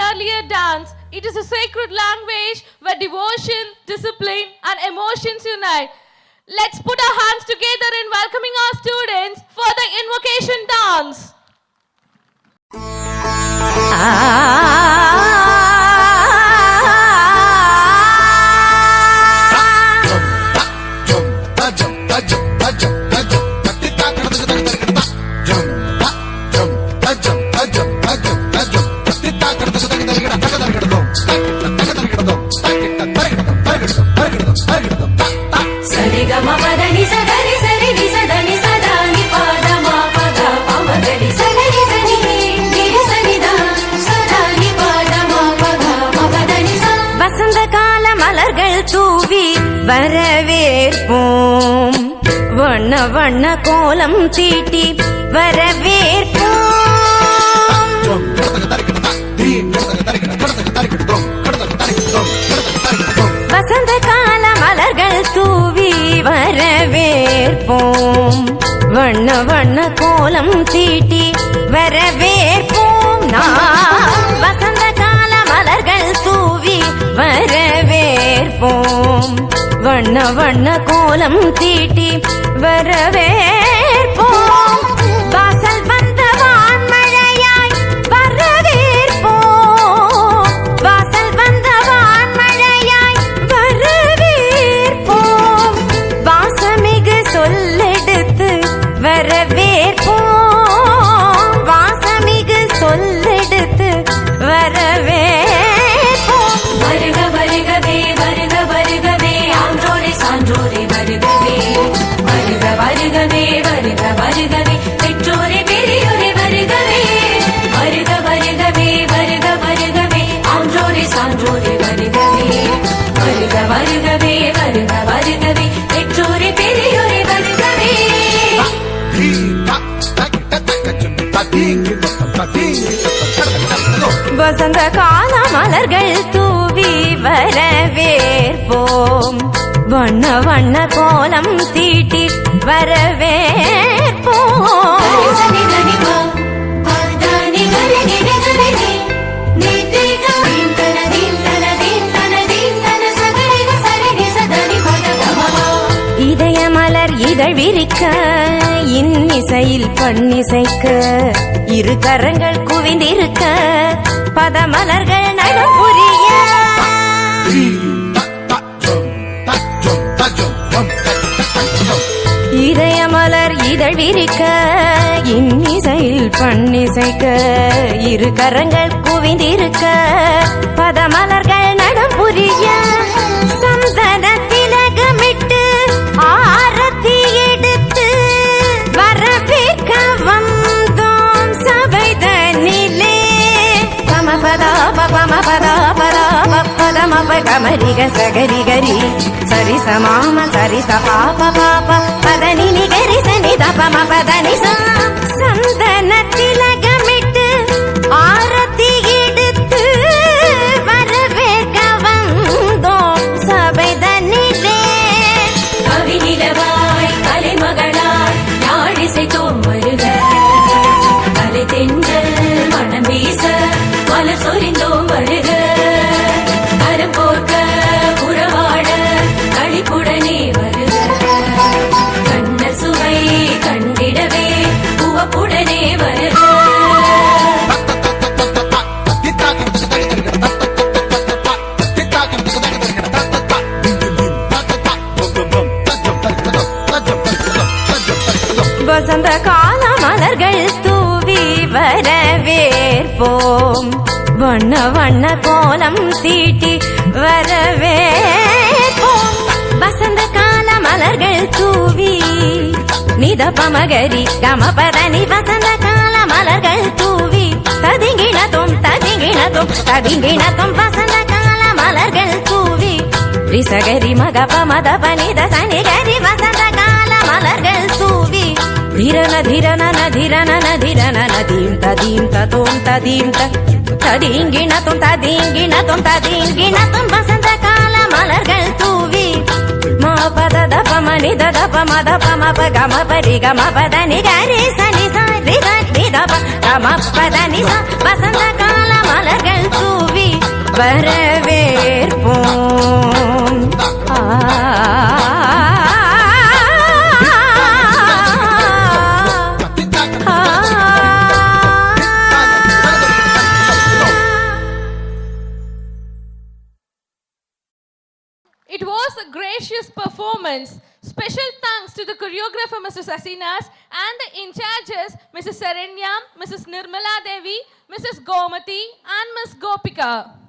merely a dance. It is a sacred language where devotion, discipline, and emotions unite. Let's put our hands together in welcoming our students for the invocation dance. வரவேற்போம் வண்ண வண்ண கோலம் தீட்டி வரவேற்போம் வசந்த கால மலர்கள் தூவி வரவேற்போம் வண்ண வண்ண கோலம் தீட்டி வரவேற்போம் நாம் வசந்த கால மலர்கள் தூவி வரவேற்போம் வண்ண வண்ண கோலம் தீட்டி வரவேற்போம் வாசல் வந்த வான்மழையாய் வரவேற்போம் வாசல் வந்த வான்மழையாய் வரவேற்போம் வாசமிகு சொல்லெடுத்து வரவேற்போம் வாசமிகு சொல்லெடுத்து வரவேற்போம் வருக வருகவே வருக வருகவே ஆன்றோரே சான்றோரே வருகவே வருக வருகவே வருக வருகவே பெற்றோரே பெரியோரே வருகவே வருக வருகவே வருக வருகவே ஆன்றோரே சான்றோரே வருகவே வருக வருகவே வருக வருகவே பெற்றோரே பெரியோரே வருகவே வசந்த கால மலர்கள் தூவி வரவேற்போம் வண்ண வண்ண கோலம் தீட்டி வரவேற்போம் இதய மலர் இதழ் விரிக்க இன்னிசையில் பண்ணிசைக்க இரு கரங்கள் குவிந்திருக்க பதமலர்கள் நடம் புரிய இதய மலர் இதழ் விரிக்க இன்னிசையில் பண்ணிசைக்க இரு கரங்கள் குவிந்திருக்க பதமலர்கள் நடம் புரிய சந்தன திலகமிட்டு ஆரத்தி எடுத்து வரவேற்க வந்தோம் சபைதனிலே பமபதா பமபதா பதா பதமப கமரிக சகரி கரி சரி சமாம சரி சபாப பாப பதனி நிகரி சனி தபம பதனி சந்தன திலகமிட்டு ஆரத்தி எடுத்து வரவேற்க வந்தோம் சபைதனிலே கவி நிலவாய் கலைமகளாய் நாடிசைத்தோம் வருக கலை தென்றல் மனம் வீச மலர் சொரிந்தோம் வருக கரம் போர்க்க உறவாட களிப்புடனே வருக கண்ண சுவை கண்டிடவே உவப்புடனே வருக வசந்த கால மலர்கள் தூவி வரவேற்போம் வண்ண வண்ண கோலம் தீட்டி வரவேற்போம் வசந்த கால மலர்கள் தூவி நிதபமகரி கமபதனி வசந்த கால மலர்கள் தூவி ததிங்கிணத்தும் ததிங்கிணத்தும் ததிங்கிணத்தும் வசந்த கால மலர்கள் தூவி ரிசகரி மகப மதப நித சனிகரி வசந்த கால மலர்கள் தூவி धिरन धिरन न धिरन न धिरन न धीम तदीम ततोम तदीम तदींगिण तुम तदींगिण तुम वसंत काल मलर्गल तूवी मा पद दप मनि दप मद पम प गम परि गम पद नि गरि सनि सा रि द प गम पद नि सा वसंत काल मलर्गल तूवी வரவேற்போம். It was a gracious performance. Special thanks to the choreographer, Mr. Sasinas, and the in-charges, Mrs. Saranya, Mrs. Nirmala Devi, Mrs. Gomati, and Ms. Gopika.